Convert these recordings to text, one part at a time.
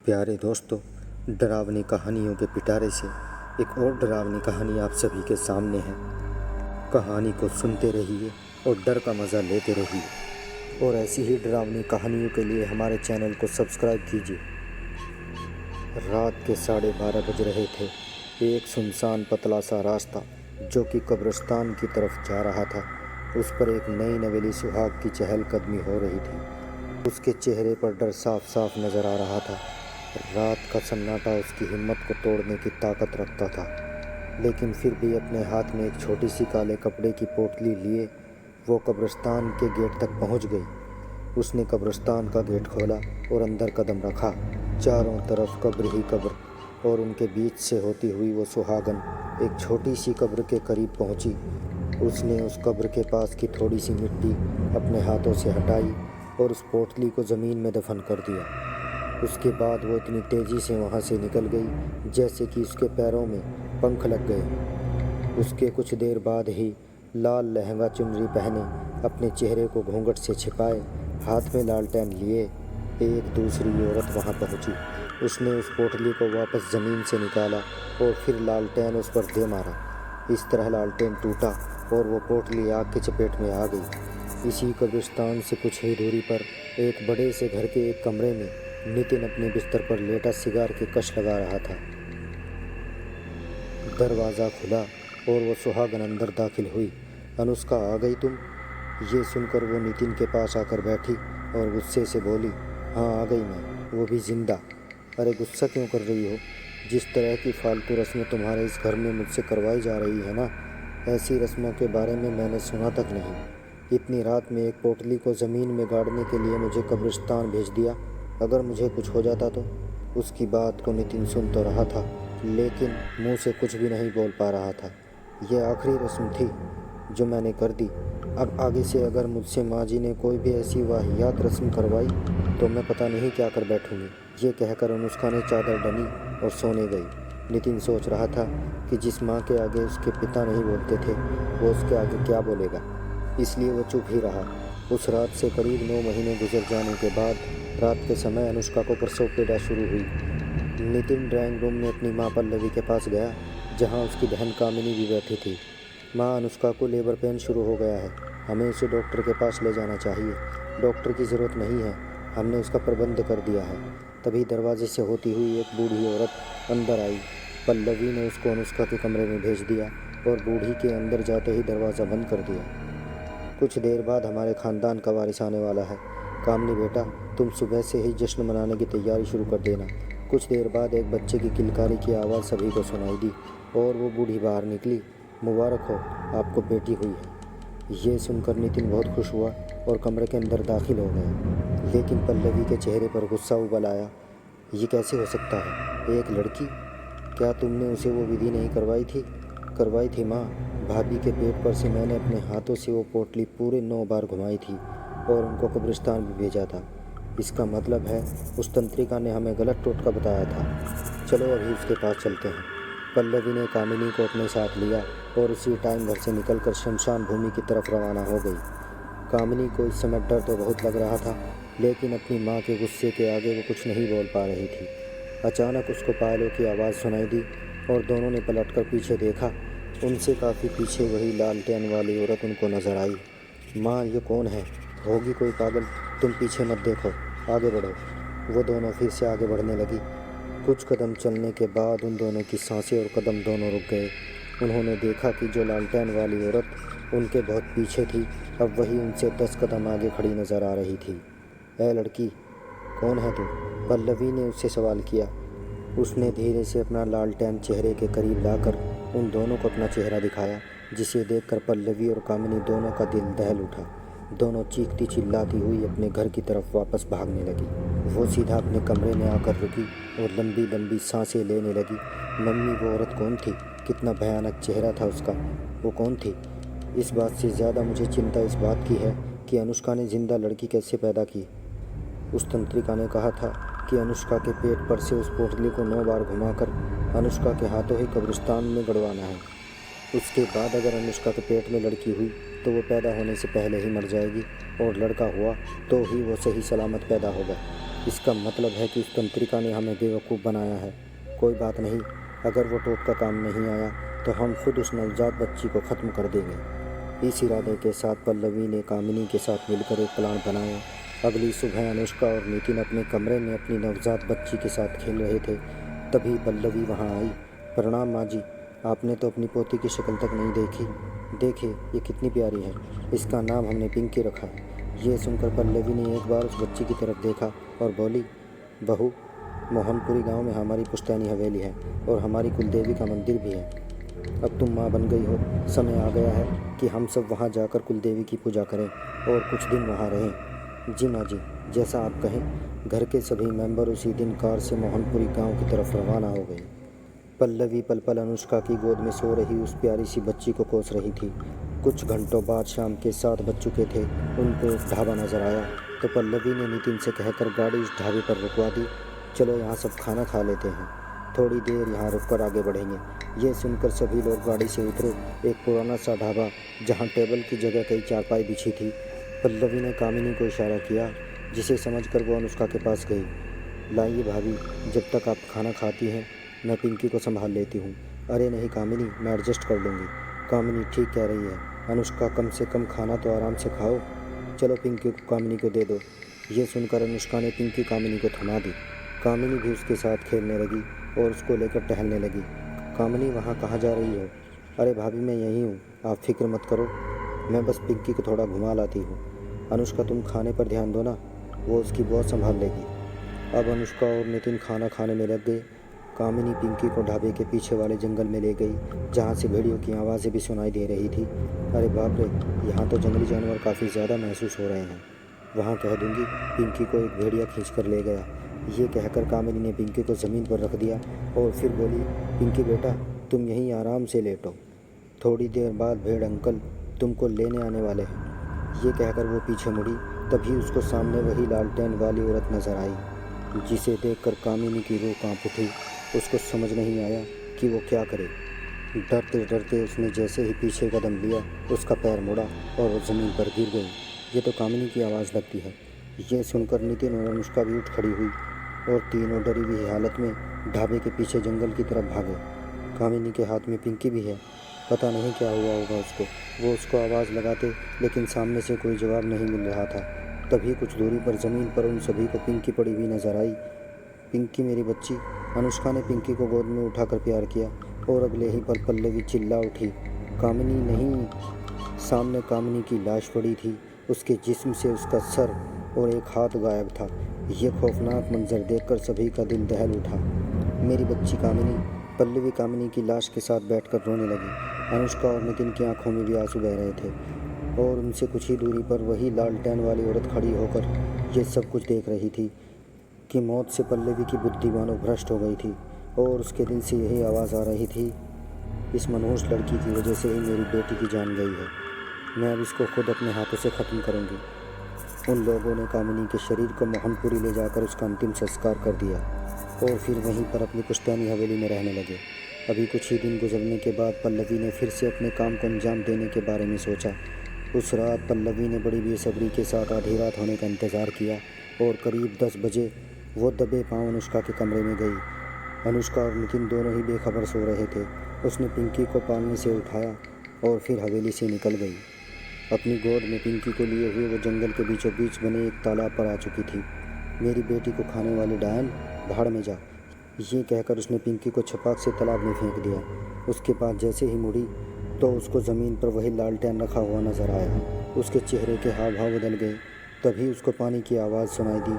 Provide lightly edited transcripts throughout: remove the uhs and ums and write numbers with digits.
प्यारे दोस्तों, डरावनी कहानियों के पिटारे से एक और डरावनी कहानी आप सभी के सामने है। कहानी को सुनते रहिए और डर का मज़ा लेते रहिए। और ऐसी ही डरावनी कहानियों के लिए हमारे चैनल को सब्सक्राइब कीजिए। रात के 12:30 बज रहे थे। एक सुनसान पतला सा रास्ता जो कि कब्रिस्तान की तरफ जा रहा था, उस पर एक नई नवेली सुहाग की चहलकदमी हो रही थी। उसके चेहरे पर डर साफ साफ नजर आ रहा था। रात का सन्नाटा उसकी हिम्मत को तोड़ने की ताकत रखता था, लेकिन फिर भी अपने हाथ में एक छोटी सी काले कपड़े की पोटली लिए वो कब्रिस्तान के गेट तक पहुंच गई। उसने कब्रिस्तान का गेट खोला और अंदर कदम रखा। चारों तरफ कब्र ही कब्र, और उनके बीच से होती हुई वो सुहागन एक छोटी सी कब्र के करीब पहुंची। उसने उस कब्र के पास की थोड़ी सी मिट्टी अपने हाथों से हटाई और उस पोटली को ज़मीन में दफन कर दिया। उसके बाद वो इतनी तेज़ी से वहाँ से निकल गई जैसे कि उसके पैरों में पंख लग गए। उसके कुछ देर बाद ही लाल लहंगा चुनरी पहने, अपने चेहरे को घूंघट से छिपाए, हाथ में लालटेन लिए एक दूसरी औरत वहाँ पहुँची। उसने उस पोटली को वापस ज़मीन से निकाला और फिर लालटेन उस पर दे मारा। इस तरह लालटेन टूटा और वो पोटली आग की चपेट में आ गई। इसी कब्रिस्तान से कुछ ही दूरी पर एक बड़े से घर के एक कमरे में नितिन अपने बिस्तर पर लेटा सिगार की कश लगा रहा था। दरवाज़ा खुला और वो सुहागन अंदर दाखिल हुई। अनुष्का, आ गई तुम? ये सुनकर वो नितिन के पास आकर बैठी और गुस्से से बोली, हाँ आ गई मैं, वो भी जिंदा। अरे गुस्सा क्यों कर रही हो? जिस तरह की फालतू रस्में तुम्हारे इस घर में मुझसे करवाई जा रही है ना, ऐसी रस्मों के बारे में मैंने सुना तक नहीं। इतनी रात में एक पोटली को ज़मीन में गाड़ने के लिए मुझे कब्रिस्तान भेज दिया। अगर मुझे कुछ हो जाता तो? उसकी बात को नितिन सुन तो रहा था, लेकिन मुंह से कुछ भी नहीं बोल पा रहा था। यह आखिरी रस्म थी जो मैंने कर दी। अब आगे से अगर मुझसे माँ जी ने कोई भी ऐसी वाहियात रस्म करवाई तो मैं पता नहीं क्या कर बैठूंगी। ये कहकर अनुष्का ने चादर डनी और सोने गई। नितिन सोच रहा था कि जिस माँ के आगे उसके पिता नहीं बोलते थे, वो उसके आगे क्या बोलेगा, इसलिए वो चुप ही रहा। उस रात से करीब 9 महीने गुजर जाने के बाद रात के समय अनुष्का को प्रसव पीड़ा शुरू हुई। नितिन ड्राइंग रूम में अपनी माँ पल्लवी के पास गया, जहाँ उसकी बहन कामिनी भी बैठी थी। माँ, अनुष्का को लेबर पेन शुरू हो गया है, हमें उसे डॉक्टर के पास ले जाना चाहिए। डॉक्टर की ज़रूरत नहीं है, हमने उसका प्रबंध कर दिया है। तभी दरवाजे से होती हुई एक बूढ़ी औरत अंदर आई। पल्लवी ने उसको अनुष्का के कमरे में भेज दिया और बूढ़ी के अंदर जाते ही दरवाज़ा बंद कर दिया। कुछ देर बाद हमारे ख़ानदान का वारिस आने वाला है। कामनी बेटा, तुम सुबह से ही जश्न मनाने की तैयारी शुरू कर देना। कुछ देर बाद एक बच्चे की किलकारी की आवाज़ सभी को सुनाई दी और वो बूढ़ी बाहर निकली। मुबारक हो, आपको बेटी हुई है। ये सुनकर नितिन बहुत खुश हुआ और कमरे के अंदर दाखिल हो गया, लेकिन पल्लवी के चेहरे पर गुस्सा उबल आया। ये कैसे हो सकता है? एक लड़की? क्या तुमने उसे वो विधि नहीं करवाई थी? करवाई थी माँ। भाभी के पेट पर से मैंने अपने हाथों से वो पोटली पूरे 9 बार घुमाई थी और उनको कब्रिस्तान भी भेजा था। इसका मतलब है उस तंत्रिका ने हमें गलत टोटका बताया था। चलो अभी उसके पास चलते हैं। पल्लवी ने कामिनी को अपने साथ लिया और उसी टाइम घर से निकलकर शमशान भूमि की तरफ रवाना हो गई। कामिनी को इस समय डर तो बहुत लग रहा था, लेकिन अपनी माँ के गुस्से के आगे वो कुछ नहीं बोल पा रही थी। अचानक उसको पायलों की आवाज़ सुनाई दी और दोनों ने पलटकर पीछे देखा। उनसे काफ़ी पीछे वही लालटेन वाली औरत उनको नजर आई। माँ, ये कौन है? होगी कोई पागल, तुम पीछे मत देखो, आगे बढ़ो। वो दोनों फिर से आगे बढ़ने लगी। कुछ कदम चलने के बाद उन दोनों की सांसें और कदम दोनों रुक गए। उन्होंने देखा कि जो लालटेन वाली औरत उनके बहुत पीछे थी, अब वही उनसे 10 कदम आगे खड़ी नजर आ रही थी। ऐ लड़की, कौन है तुम? पल्लवी ने उससे सवाल किया। उसने धीरे से अपना लालटेन चेहरे के करीब लाकर उन दोनों को अपना चेहरा दिखाया, जिसे देखकर पल्लवी और कामिनी दोनों का दिल दहल उठा। दोनों चीखती चिल्लाती हुई अपने घर की तरफ वापस भागने लगी। वो सीधा अपने कमरे में आकर रुकी और लंबी लंबी सांसें लेने लगी। मम्मी, वो औरत कौन थी? कितना भयानक चेहरा था उसका। वो कौन थी? इस बात से ज़्यादा मुझे चिंता इस बात की है कि अनुष्का ने जिंदा लड़की कैसे पैदा की। उस तंत्रिका ने कहा था कि अनुष्का के पेट पर से उस पोटली को 9 बार घुमाकर अनुष्का के हाथों ही कब्रिस्तान में गड़वाना है। उसके बाद अगर अनुष्का के पेट में लड़की हुई तो वो पैदा होने से पहले ही मर जाएगी, और लड़का हुआ तो ही वो सही सलामत पैदा होगा। इसका मतलब है कि उस तंत्रिका ने हमें बेवकूफ़ बनाया है। कोई बात नहीं, अगर वो टोटका काम नहीं आया तो हम खुद उस नवजात बच्ची को ख़त्म कर देंगे। इस इरादे के साथ पल्लवी ने कामिनी के साथ मिलकर एक प्लान बनाया। अगली सुबह अनुष्का और नितिन अपने कमरे में अपनी नवजात बच्ची के साथ खेल रहे थे। तभी पल्लवी वहाँ आई। प्रणाम माँ जी, आपने तो अपनी पोती की शक्ल तक नहीं देखी। देखिए ये कितनी प्यारी है, इसका नाम हमने पिंकी रखा है। ये सुनकर पल्लवी ने एक बार उस बच्ची की तरफ देखा और बोली, बहू, मोहनपुरी गांव में हमारी पुश्तैनी हवेली है और हमारी कुलदेवी का मंदिर भी है। अब तुम माँ बन गई हो, समय आ गया है कि हम सब वहाँ जाकर कुलदेवी की पूजा करें और कुछ दिन वहाँ रहें। जी माँ जी, जैसा आप कहें। घर के सभी मेंबर उसी दिन कार से मोहनपुरी गांव की तरफ रवाना हो गए। पल्लवी पल पल अनुष्का की गोद में सो रही उस प्यारी सी बच्ची को कोस रही थी। कुछ घंटों बाद शाम के 7 बज चुके थे। उनको एक ढाबा नजर आया तो पल्लवी ने नितिन से कहकर गाड़ी उस ढाबे पर रुकवा दी। चलो यहाँ सब खाना खा लेते हैं, थोड़ी देर यहाँ रुककर आगे बढ़ेंगे। ये सुनकर सभी लोग गाड़ी से उतरे। एक पुराना सा ढाबा जहाँ टेबल की जगह कई चारपाई बिछी थी। पल्लवी ने कामिनी को इशारा किया, जिसे समझकर वो अनुष्का के पास गई। लाइए भाभी, जब तक आप खाना खाती हैं मैं पिंकी को संभाल लेती हूँ। अरे नहीं कामिनी, मैं एडजस्ट कर लूँगी। कामिनी ठीक कह रही है, अनुष्का कम से कम खाना तो आराम से खाओ। चलो पिंकी को कामिनी को दे दो। ये सुनकर अनुष्का ने पिंकी कामिनी को थमा दी। कामिनी भी उसके साथ खेलने लगी और उसको लेकर टहलने लगी। कामिनी, वहाँ कहाँ जा रही हो? अरे भाभी मैं यहीं हूँ, आप फिक्र मत करो, मैं बस पिंकी को थोड़ा घुमा लाती हूँ। अनुष्का तुम खाने पर ध्यान दो ना, वो उसकी बहुत संभाल लेगी। अब अनुष्का और नितिन खाना खाने में लग गए। कामिनी पिंकी को ढाबे के पीछे वाले जंगल में ले गई, जहाँ से भेड़ियों की आवाज़ें भी सुनाई दे रही थी। अरे बाप रे, यहाँ तो जंगली जानवर काफ़ी ज़्यादा महसूस हो रहे हैं। वहाँ कह दूँगी पिंकी को एक भेड़िया खींच कर ले गया। ये कहकर कामिनी ने पिंकी को ज़मीन पर रख दिया और फिर बोली, पिंकी बेटा तुम यहीं आराम से लेटो, थोड़ी देर बाद भेड़ अंकल तुमको लेने आने वाले हैं। ये कहकर वो पीछे मुड़ी। तभी उसको सामने वही लालटेन वाली औरत नजर आई, जिसे देखकर कामिनी की रूह कांप उठी। उसको समझ नहीं आया कि वो क्या करे। डरते डरते उसने जैसे ही पीछे कदम लिया, उसका पैर मुड़ा और वो ज़मीन पर गिर गई। ये तो कामिनी की आवाज़ लगती है। ये सुनकर नितिन और अनुष्का भी उठ खड़ी हुई और तीनों डरी हुई हालत में ढाबे के पीछे जंगल की तरफ भागे। कामिनी के हाथ में पिंकी भी है, पता नहीं क्या हुआ होगा उसको। वो उसको आवाज़ लगाते लेकिन सामने से कोई जवाब नहीं मिल रहा था। तभी कुछ दूरी पर ज़मीन पर उन सभी को पिंकी पड़ी हुई नजर आई। पिंकी मेरी बच्ची। अनुष्का ने पिंकी को गोद में उठाकर प्यार किया और अगले ही पल पल्लवी चिल्ला उठी, कामिनी नहीं। सामने कामिनी की लाश पड़ी थी, उसके जिस्म से उसका सर और एक हाथ गायब था। यह खौफनाक मंजर देखकर सभी का दिल दहल उठा। मेरी बच्ची कामिनी। पल्लवी कामिनी की लाश के साथ बैठकर रोने लगी। अनुष्का और नितिन की आंखों में भी आंसू बह रहे थे और उनसे कुछ ही दूरी पर वही लालटेन वाली औरत खड़ी होकर ये सब कुछ देख रही थी कि मौत से पल्लवी की बुद्धि मानो भ्रष्ट हो गई थी और उसके दिल से यही आवाज़ आ रही थी, इस मनहूस लड़की की वजह से ही मेरी बेटी की जान गई है। मैं अब इसको खुद अपने हाथों से ख़त्म करूँगी। उन लोगों ने कामिनी के शरीर को मोहनपुरी ले जाकर उसका अंतिम संस्कार कर दिया और फिर वहीं पर अपनी पुश्तैनी हवेली में रहने लगे। अभी कुछ ही दिन गुजरने के बाद पल्लवी ने फिर से अपने काम को अंजाम देने के बारे में सोचा। उस रात पल्लवी ने बड़ी बेसब्री के साथ आधी रात होने का इंतज़ार किया और करीब 10 बजे वो दबे पाँव अनुष्का के कमरे में गई। अनुष्का और नितिन दोनों ही बेखबर सो रहे थे। उसने पिंकी को पालने से उठाया और फिर हवेली से निकल गई। अपनी गोद में पिंकी को लिए हुए वो जंगल के बीचों बीच बने एक तालाब पर आ चुकी थी। मेरी बेटी को खाने वाले डायन, भाड़ में जा। ये कहकर उसने पिंकी को छपाक से तालाब में फेंक दिया। उसके बाद जैसे ही मुड़ी तो उसको ज़मीन पर वही लालटेन रखा हुआ नजर आया। उसके चेहरे के हाव भाव बदल गए। तभी उसको पानी की आवाज़ सुनाई दी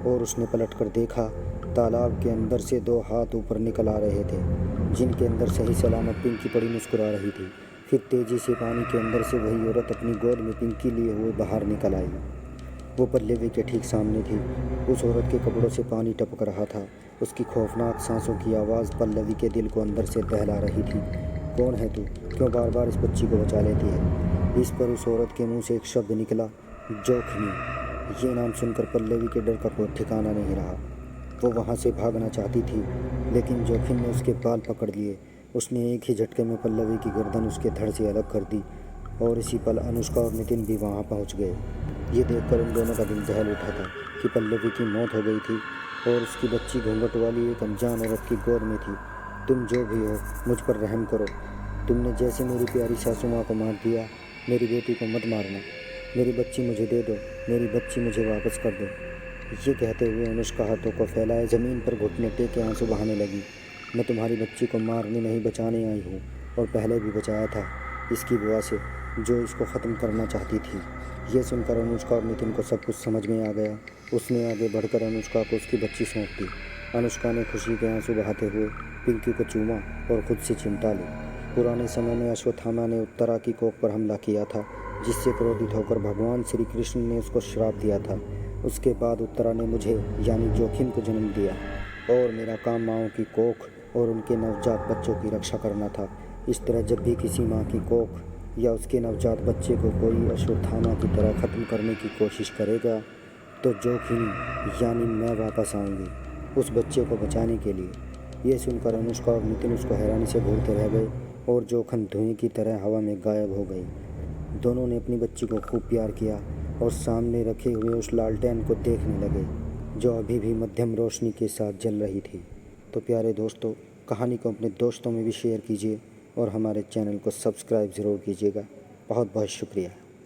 और उसने पलट कर देखा। तालाब के अंदर से 2 हाथ ऊपर निकल आ रहे थे, जिनके अंदर सही सलामत पिंकी पड़ी मुस्कुरा रही थी। फिर तेज़ी से पानी के अंदर से वही औरत अपनी गोद में पिंकी लिए हुए बाहर निकल आई। वो पल्लवी के ठीक सामने थी। उस औरत के कपड़ों से पानी टपक रहा था। उसकी खौफनाक सांसों की आवाज़ पल्लवी के दिल को अंदर से दहला रही थी। कौन है तू? क्यों बार बार इस बच्ची को बचा लेती है? इस पर उस औरत के मुंह से एक शब्द निकला, जोखिमी। ये नाम सुनकर पल्लवी के डर का कोई ठिकाना नहीं रहा। वो वहाँ से भागना चाहती थी लेकिन जोखिम ने उसके बाल पकड़ लिए। उसने एक ही झटके में पल्लवी की गर्दन उसके धड़ से अलग कर दी और इसी पल अनुष्का और नितिन भी वहाँ पहुँच गए। ये देखकर उन दोनों का दिल दहल उठा था कि पल्लवी की मौत हो गई थी और उसकी बच्ची घूंघट वाली एक अनजान औरत की गोद में थी। तुम जो भी हो, मुझ पर रहम करो। तुमने जैसे मेरी प्यारी सासू माँ को मार दिया, मेरी बेटी को मत मारना। मेरी बच्ची मुझे दे दो, मेरी बच्ची मुझे वापस कर दो। ये कहते हुए अनुष्का हाथों को फैलाए ज़मीन पर घुटने टेके आंसू बहाने लगी। मैं तुम्हारी बच्ची को मारने नहीं बचाने आई हूँ, और पहले भी बचाया था इसकी बुआ से, जो इसको ख़त्म करना चाहती थी। ये सुनकर अनुष्का और नितिन को सब कुछ समझ में आ गया। उसने आगे बढ़कर अनुष्का को उसकी बच्ची सौंप दी। अनुष्का ने खुशी के आंसू बहाते हुए पिंकी को चूमा और खुद से चिमटा ली। पुराने समय में अश्वत्थामा ने उत्तरा की कोख पर हमला किया था, जिससे क्रोधित होकर भगवान श्री कृष्ण ने उसको श्राप दिया था। उसके बाद उत्तरा ने मुझे यानी जोखिम को जन्म दिया, और मेरा काम माँओं की कोख और उनके नवजात बच्चों की रक्षा करना था। इस तरह जब भी किसी माँ की कोख या उसके नवजात बच्चे को कोई अश्वत्थामा की तरह ख़त्म करने की कोशिश करेगा, तो जोखिम यानी मैं वापस आऊँगी उस बच्चे को बचाने के लिए। ये सुनकर अनुष्का और नितिन उसको हैरानी से घूरते रह गए, और जोखन धुएं की तरह हवा में गायब हो गई। दोनों ने अपनी बच्ची को खूब प्यार किया और सामने रखे हुए उस लालटेन को देखने लगे, जो अभी भी मध्यम रोशनी के साथ जल रही थी। तो प्यारे दोस्तों, कहानी को अपने दोस्तों में भी शेयर कीजिए और हमारे चैनल को सब्सक्राइब ज़रूर कीजिएगा। बहुत बहुत शुक्रिया।